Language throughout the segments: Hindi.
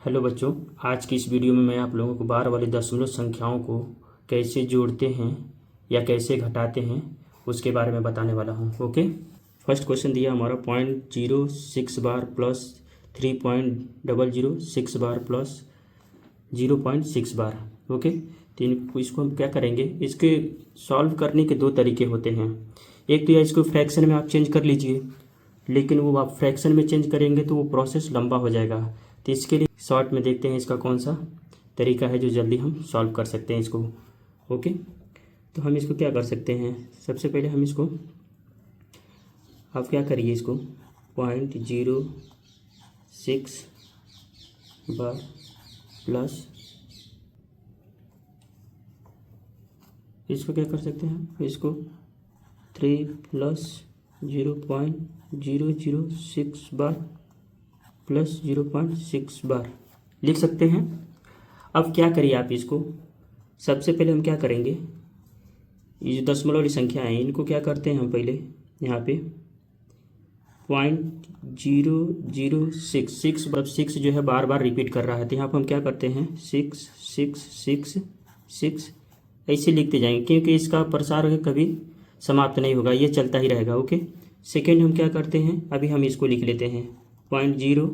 हेलो बच्चों, आज की इस वीडियो में मैं आप लोगों को बार वाली दशमलव संख्याओं को कैसे जोड़ते हैं या कैसे घटाते हैं उसके बारे में बताने वाला हूं। ओके, फर्स्ट क्वेश्चन दिया हमारा 0.06 बार प्लस 3.006 बार प्लस 0.6 बार। ओके, तो इसको हम क्या करेंगे, इसके सॉल्व करने के दो तरीके होते हैं। एक तो या इसको फ्रैक्शन में आप चेंज कर लीजिए, लेकिन वो आप फ्रैक्शन में चेंज करेंगे तो वो प्रोसेस लंबा हो जाएगा। तो इसके लिए शॉर्ट में देखते हैं इसका कौन सा तरीका है जो जल्दी हम सॉल्व कर सकते हैं इसको। ओके, तो हम इसको क्या कर सकते हैं, सबसे पहले हम इसको, आप क्या करिए, इसको 0.06 बार प्लस, इसको क्या कर सकते हैं, इसको 3 प्लस 0.006 बार प्लस 0.6 बार लिख सकते हैं। अब क्या करिए आप इसको, सबसे पहले हम क्या करेंगे, ये जो दशमलव वाली संख्या है इनको क्या करते हैं हम पहले यहाँ पे 0.006 मतलब 6 जो है बार बार रिपीट कर रहा है, तो यहाँ पर हम क्या करते हैं 6 6 6 6 ऐसे लिखते जाएंगे, क्योंकि इसका प्रसार कभी समाप्त नहीं होगा, ये चलता ही रहेगा। ओके, सेकेंड हम क्या करते हैं, अभी हम इसको लिख लेते हैं 0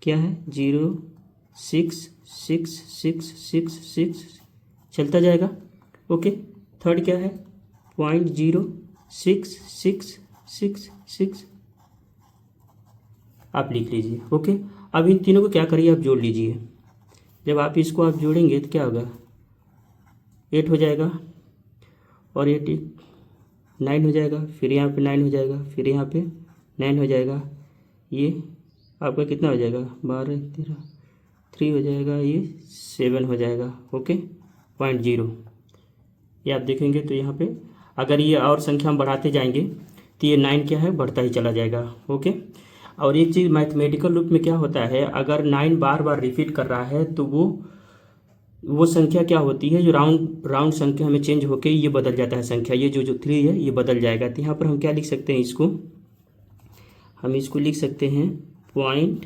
क्या है 0.66666 चलता जाएगा। ओके, थर्ड क्या है 0.0666 आप लिख लीजिए। ओके, अब इन तीनों को क्या करिए, आप जोड़ लीजिए। जब आप इसको आप जोड़ेंगे तो क्या होगा, 8 हो जाएगा और 8 9 हो जाएगा, फिर यहाँ पे 9 हो जाएगा, फिर यहाँ पे 9 हो जाएगा, ये आपका कितना हो जाएगा 12 13 3 हो जाएगा, ये 7 हो जाएगा। ओके, 0.0 ये आप देखेंगे तो यहाँ पे अगर ये और संख्या हम बढ़ाते जाएंगे तो ये 9 क्या है बढ़ता ही चला जाएगा। ओके, और एक चीज़ मैथमेटिकल रूप में क्या होता है, अगर 9 बार बार रिपीट कर रहा है तो वो संख्या क्या होती है, जो राउंड संख्या में चेंज होके ये बदल जाता है संख्या, ये जो 3 है ये बदल जाएगा। तो यहाँ पर हम क्या लिख सकते हैं, हम इसको लिख सकते हैं पॉइंट,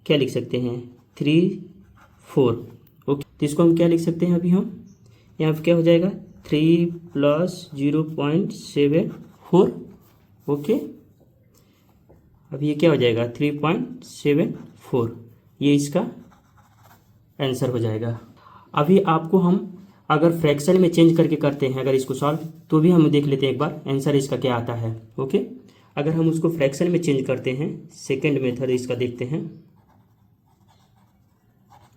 क्या लिख सकते हैं 3 4। ओके, तो इसको हम क्या लिख सकते हैं, अभी हम यहाँ पर क्या हो जाएगा 3 प्लस 0.74। ओके, अब ये क्या हो जाएगा 3.74, ये इसका आंसर हो जाएगा। अभी आपको हम अगर फ्रैक्शन में चेंज करके करते हैं अगर इसको सॉल्व, तो भी हम देख लेते हैं एक बार आंसर इसका क्या आता है। ओके, अगर हम उसको फ्रैक्शन में चेंज करते हैं, सेकंड मेथड इसका देखते हैं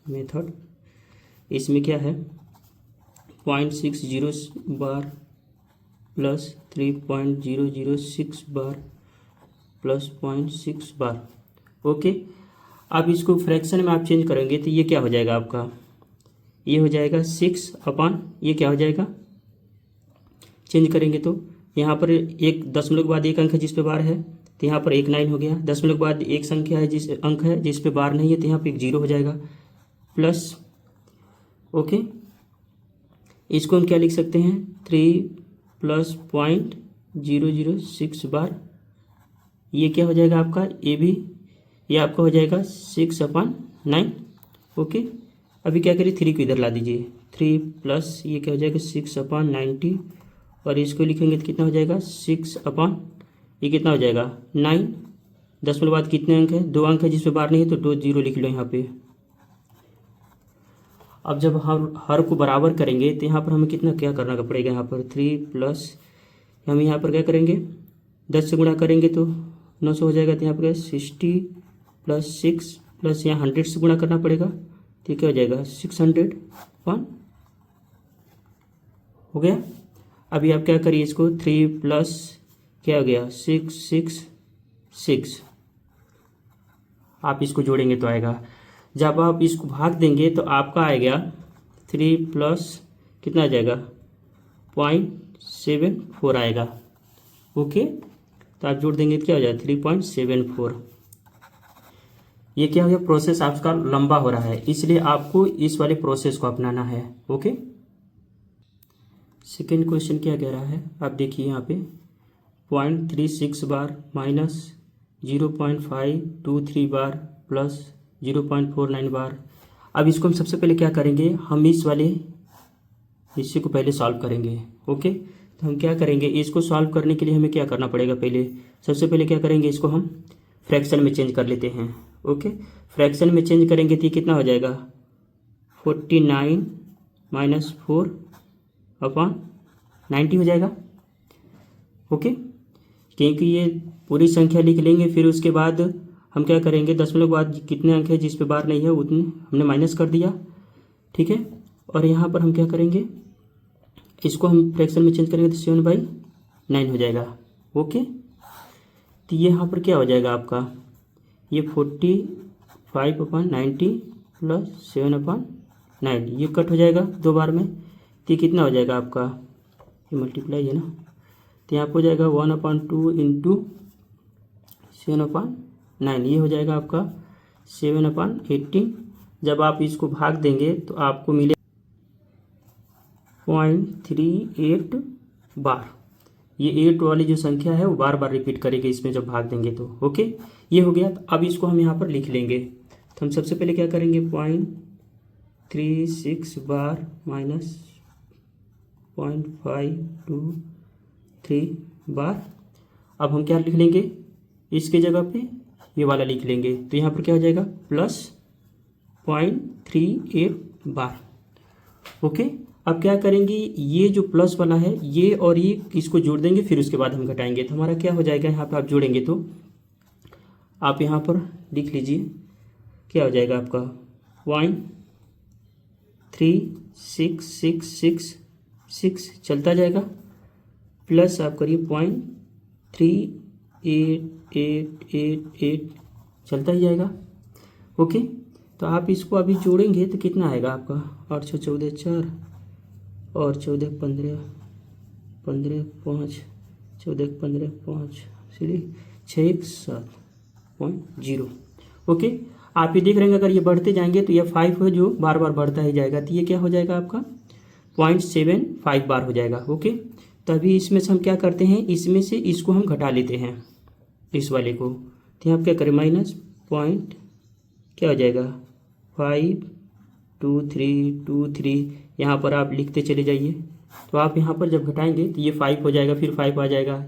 मेथड, इसमें क्या है 0.60 बार प्लस 3.006 बार प्लस 0.6 बार। ओके, अब इसको फ्रैक्शन में आप चेंज करेंगे तो ये क्या हो जाएगा आपका, ये हो जाएगा 6 अपान, ये क्या हो जाएगा चेंज करेंगे तो यहाँ पर एक दशमलव के बाद एक अंक है जिस पे बार है, तो यहाँ पर एक 9 हो गया, दशमलव के बाद एक संख्या है जिस अंक है जिस पे बार नहीं है, तो यहाँ पे एक 0 हो जाएगा प्लस। ओके, इसको हम क्या लिख सकते हैं 3 प्लस 0.006 बार, ये क्या हो जाएगा आपका, ये भी ये आपका हो जाएगा 6 अपान 9। ओके, अभी क्या करिए 3 को इधर ला दीजिए, 3 प्लस ये क्या हो जाएगा 6 अपान 90, और इसको लिखेंगे तो कितना हो जाएगा 6 अपान, ये कितना हो जाएगा 9, दशमलव बाद कितने अंक है, 2 अंक है जिस पे बार नहीं है तो 2 0 लिख लो यहाँ पे। अब जब हम हर को बराबर करेंगे तो यहाँ पर हमें कितना क्या करना पड़ेगा, यहाँ पर 3 प्लस हम यहाँ पर क्या करेंगे 10 से गुणा करेंगे तो 900 हो जाएगा, तो यहाँ पर 60 प्लस 6 प्लस यहाँ 100 से गुणा करना पड़ेगा, तो क्या हो जाएगा 600 हो गया। अभी आप क्या करिए इसको 3 प्लस क्या हो गया 666, आप इसको जोड़ेंगे तो आएगा, जब आप इसको भाग देंगे तो आपका आएगा 3 प्लस कितना आ जाएगा 0.74 आएगा। ओके, तो आप जोड़ देंगे तो क्या हो जाएगा 3.74। ये क्या हो गया, प्रोसेस आपका लंबा हो रहा है, इसलिए आपको इस वाले प्रोसेस को अपनाना है। ओके, सेकेंड क्वेश्चन क्या कह रहा है, आप देखिए यहाँ पे 0.36 बार माइनस 0.523 बार प्लस 0.49 बार। अब इसको हम सबसे पहले क्या करेंगे, हम इस वाले हिस्से को पहले सॉल्व करेंगे। ओके, तो हम क्या करेंगे, इसको सॉल्व करने के लिए हमें क्या करना पड़ेगा, पहले सबसे पहले क्या करेंगे, इसको हम फ्रैक्शन में चेंज कर लेते हैं। ओके, फ्रैक्शन में चेंज करेंगे तो ये कितना हो जाएगा, 49 - 4/90 हो जाएगा। ओके, क्योंकि ये पूरी संख्या लिख लेंगे, फिर उसके बाद हम क्या करेंगे, दशमलव के बाद कितने अंक है जिस पे बार नहीं है उतने हमने माइनस कर दिया। ठीक है, और यहाँ पर हम क्या करेंगे, इसको हम फ्रैक्शन में चेंज करेंगे तो 7/9 हो जाएगा। ओके, तो ये यहाँ पर क्या हो जाएगा आपका, ये 45/90 + 7/9, ये कट हो जाएगा 2 बार में, तो ये कितना हो जाएगा आपका, ये मल्टीप्लाई है ना, तो यहाँ पर हो जाएगा 1/2 × 7/9, ये हो जाएगा आपका 7/18। जब आप इसको भाग देंगे तो आपको मिले 0.38 बार। ये 8 वाली जो संख्या है वो बार बार रिपीट करेगी इसमें जब भाग देंगे तो। ओके, ये हो गया। तो अब इसको हम यहाँ पर लिख लेंगे। तो हम सबसे पहले क्या करेंगे, 0.36 बार माइनस 0.523 बार। अब हम क्या लिख लेंगे, इसके जगह पे ये वाला लिख लेंगे, तो यहाँ पर क्या हो जाएगा, प्लस 0.38 बार। ओके, अब क्या करेंगे, ये जो प्लस वाला है ये और ये इसको जोड़ देंगे, फिर उसके बाद हम घटाएंगे, तो हमारा क्या हो जाएगा, यहाँ पे आप जोड़ेंगे तो आप यहाँ पर लिख लीजिए, क्या हो जाएगा आपका 0.3666 चलता जाएगा, प्लस आप करिए 0.388888 चलता ही जाएगा। ओके, तो आप इसको अभी जोड़ेंगे तो कितना आएगा आपका, 8 × 14 4 और 14 × 15 15 5 14 × 15 5 इसलिए 617.0। ओके, आप ये देख रहे हैं अगर ये बढ़ते जाएंगे तो ये 5 है जो बार बार बढ़ता ही जाएगा, तो ये क्या हो जाएगा आपका 0.75 बार हो जाएगा। ओके, तभी इसमें से हम क्या करते हैं, इसमें से इसको हम घटा लेते हैं इस वाले को, तो यहाँ क्या करें, माइनस पॉइंट क्या हो जाएगा 52323, यहाँ पर आप लिखते चले जाइए। तो आप यहाँ पर जब घटाएंगे तो ये 5 हो जाएगा, फिर 5 आ जाएगा।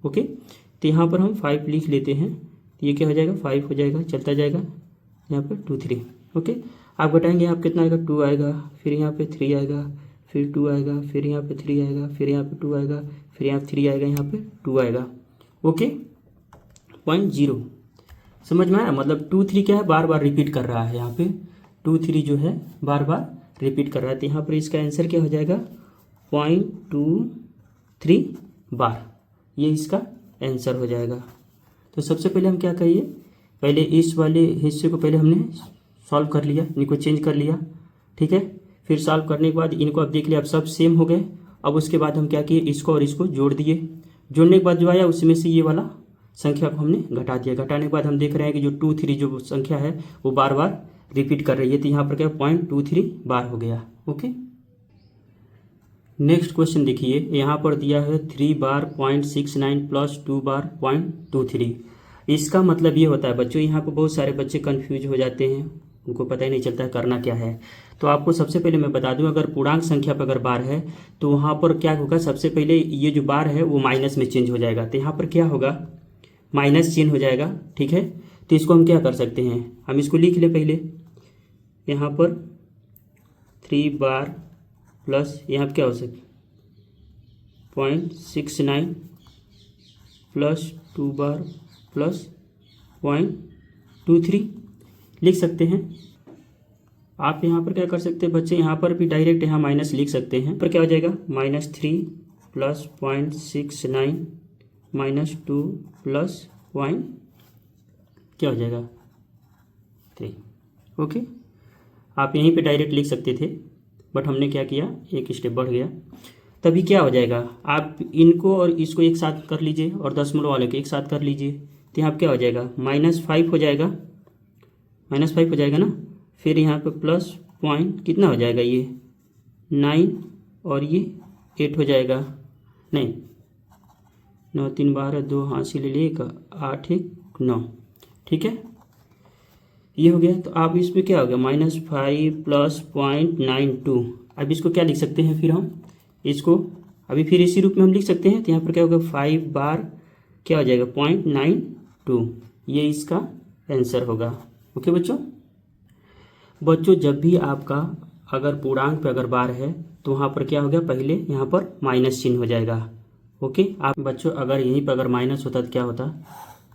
ओके, तो यहाँ पर हम 5 लिख लेते हैं, तो ये क्या हो जाएगा 5 हो जाएगा, चलता जाएगा यहाँ पर 2 3। ओके, आप घटाएंगे आप कितना आएगा, 2 आएगा, फिर यहाँ पे 3 आएगा, फिर 2 आएगा, फिर यहाँ पे 3 आएगा, फिर यहाँ पे 2 आएगा, फिर यहाँ 3 आएगा, यहाँ पे 2 आएगा। ओके, 0.0 समझ में आया, मतलब 2 3 क्या है, बार बार रिपीट कर रहा है, यहाँ पे 2 3 जो है बार बार रिपीट कर रहा है, तो यहाँ पर इसका आंसर क्या हो जाएगा 0.23 बार, ये इसका आंसर हो जाएगा। तो सबसे पहले हम क्या करिए, पहले इस वाले हिस्से को पहले हमने सॉल्व कर लिया, इनको चेंज कर लिया। ठीक है, फिर सॉल्व करने के बाद इनको अब देख लिया, अब सब सेम हो गए। अब उसके बाद हम क्या किए, इसको और इसको जोड़ दिए, जोड़ने के बाद जो आया उसमें से ये वाला संख्या को हमने घटा दिया। घटाने के बाद हम देख रहे हैं कि जो 2 3 जो संख्या है वो बार बार रिपीट कर रही है, तो यहाँ पर क्या 0.23 बार हो गया। ओके, नेक्स्ट क्वेश्चन देखिए, यहाँ पर दिया है 3 बार 0.69 प्लस 2 बार 0.23। इसका मतलब ये होता है बच्चों, यहाँ पर बहुत सारे बच्चे कंफ्यूज हो जाते हैं, उनको पता ही नहीं चलता है करना क्या है। तो आपको सबसे पहले मैं बता दूं, अगर पूर्णांक संख्या पर अगर बार है तो वहाँ पर क्या होगा, सबसे पहले ये जो बार है वो माइनस में चेंज हो जाएगा, तो यहाँ पर क्या होगा माइनस चिन्ह हो जाएगा। ठीक है, तो इसको हम क्या कर सकते हैं, हम इसको लिख ले पहले, यहाँ पर 3 बार प्लस यहाँ पर क्या हो सकता 0.69 प्लस 2 बार प्लस 0.23 लिख सकते हैं। आप यहाँ पर क्या कर सकते हैं बच्चे, यहाँ पर भी डायरेक्ट यहाँ माइनस लिख सकते हैं, पर क्या हो जाएगा -3 प्लस 0.69 माइनस 2 प्लस क्या हो जाएगा 3। ओके, आप यहीं पे डायरेक्ट लिख सकते थे, बट हमने क्या किया, एक स्टेप बढ़ गया। तभी क्या हो जाएगा, आप इनको और इसको एक साथ कर लीजिए और दशमलव वाले को एक साथ कर लीजिए, तो यहाँ क्या हो जाएगा -5 हो जाएगा, -5 हो जाएगा ना। फिर यहाँ पे प्लस पॉइंट कितना हो जाएगा, ये 9 और ये 8 हो जाएगा, नहीं 9 3 12 2 हासिल 1 8 1 9। ठीक है, ये हो गया। तो आप इसमें क्या हो गया -5 प्लस 0.92। अब इसको क्या लिख सकते हैं फिर हम इसको अभी फिर इसी रूप में हम लिख सकते हैं। तो यहाँ पर क्या होगा 5 बार क्या हो जाएगा 0.92, ये इसका आंसर होगा। ओके बच्चों। बच्चों जब भी आपका अगर पूर्णांक पे अगर बार है तो वहाँ पर क्या हो गया पहले यहाँ पर माइनस चिन्ह हो जाएगा। ओके। आप बच्चों अगर यहीं पर अगर माइनस होता तो क्या होता,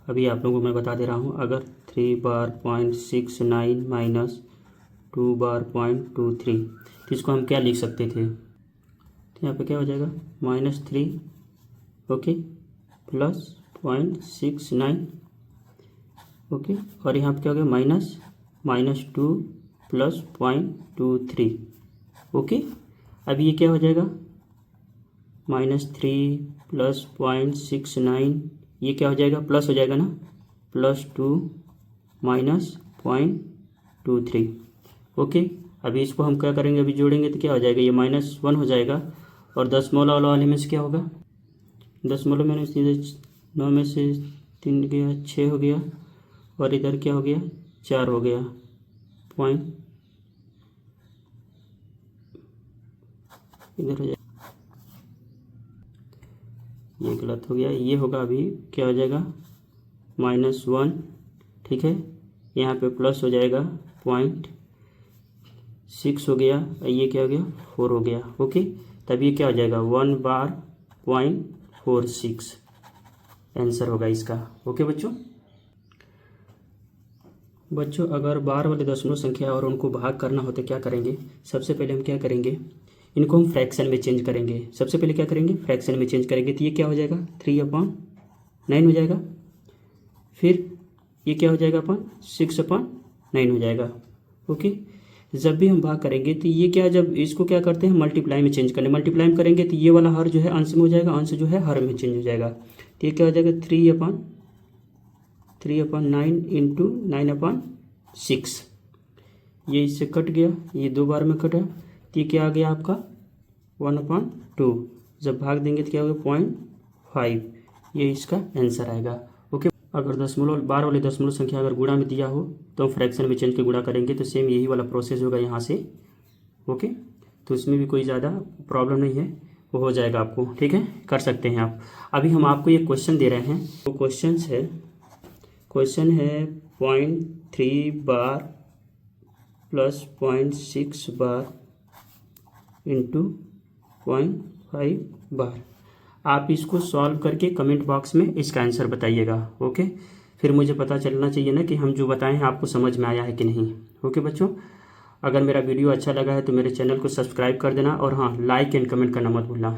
अभी आप लोगों को मैं बता दे रहा हूँ। अगर 3 बार 0.69 माइनस 2 बार 0.23, तो इसको हम क्या लिख सकते थे, तो यहाँ पे क्या हो जाएगा -3 ओके प्लस 0.69 ओके, और यहाँ पे क्या हो गया -2 प्लस 0.23 ओके। अब ये क्या हो जाएगा -3 प्लस 0.69, ये क्या हो जाएगा प्लस हो जाएगा ना, +2 माइनस 0.23 ओके। अभी इसको हम क्या करेंगे, अभी जोड़ेंगे तो क्या हो जाएगा, ये -1 हो जाएगा। और दशमलव वाले में से क्या होगा, दशमलव में 9 में से 3 गया 6 हो गया, और इधर क्या हो गया 4 हो गया पॉइंट, इधर हो जाएगा, ये गलत हो गया, ये होगा अभी क्या हो जाएगा -1 ठीक है। यहाँ पे प्लस हो जाएगा 0.6 हो गया, ये क्या हो गया 4 हो गया ओके। तब ये क्या हो जाएगा 1 बार 0.46 आंसर होगा इसका। ओके बच्चों। बच्चों अगर बार वाले दशमलव संख्या और उनको भाग करना हो तो क्या करेंगे, सबसे पहले हम क्या करेंगे, इनको हम फ्रैक्शन में चेंज करेंगे। सबसे पहले क्या करेंगे फ्रैक्शन में चेंज करेंगे, तो ये क्या हो जाएगा 3/9 हो जाएगा। फिर ये क्या हो जाएगा 6/9 हो जाएगा ओके। जब भी हम भाग करेंगे तो ये क्या, जब इसको क्या करते हैं मल्टीप्लाई में चेंज करने, मल्टीप्लाई में करेंगे तो ये वाला हर जो है अंश में हो जाएगा, अंश जो है हर में चेंज हो जाएगा। तो ये क्या हो जाएगा 3/9 इंटू 9/6, ये इससे कट गया, ये 2 बार में कटा, तो ये क्या आ गया आपका 1/2। जब भाग देंगे तो क्या होगा 0.5, ये इसका आंसर आएगा ओके। अगर दशमलव बार वाले दशमलव संख्या अगर गुणा में दिया हो तो हम फ्रैक्शन में चेंज के गुणा करेंगे, तो सेम यही वाला प्रोसेस होगा यहाँ से ओके। तो इसमें भी कोई ज़्यादा प्रॉब्लम नहीं है, वो हो जाएगा आपको ठीक है, कर सकते हैं आप। अभी हम आपको ये क्वेश्चन दे रहे हैं, तो क्वेश्चन है 0.3 बार प्लस 0.6 बार इंटू 0.5 बार। आप इसको सॉल्व करके कमेंट बॉक्स में इसका आंसर बताइएगा ओके। फिर मुझे पता चलना चाहिए ना कि हम जो बताए हैं आपको समझ में आया है कि नहीं ओके बच्चों। अगर मेरा वीडियो अच्छा लगा है तो मेरे चैनल को सब्सक्राइब कर देना, और हाँ लाइक एंड कमेंट करना मत भूलना।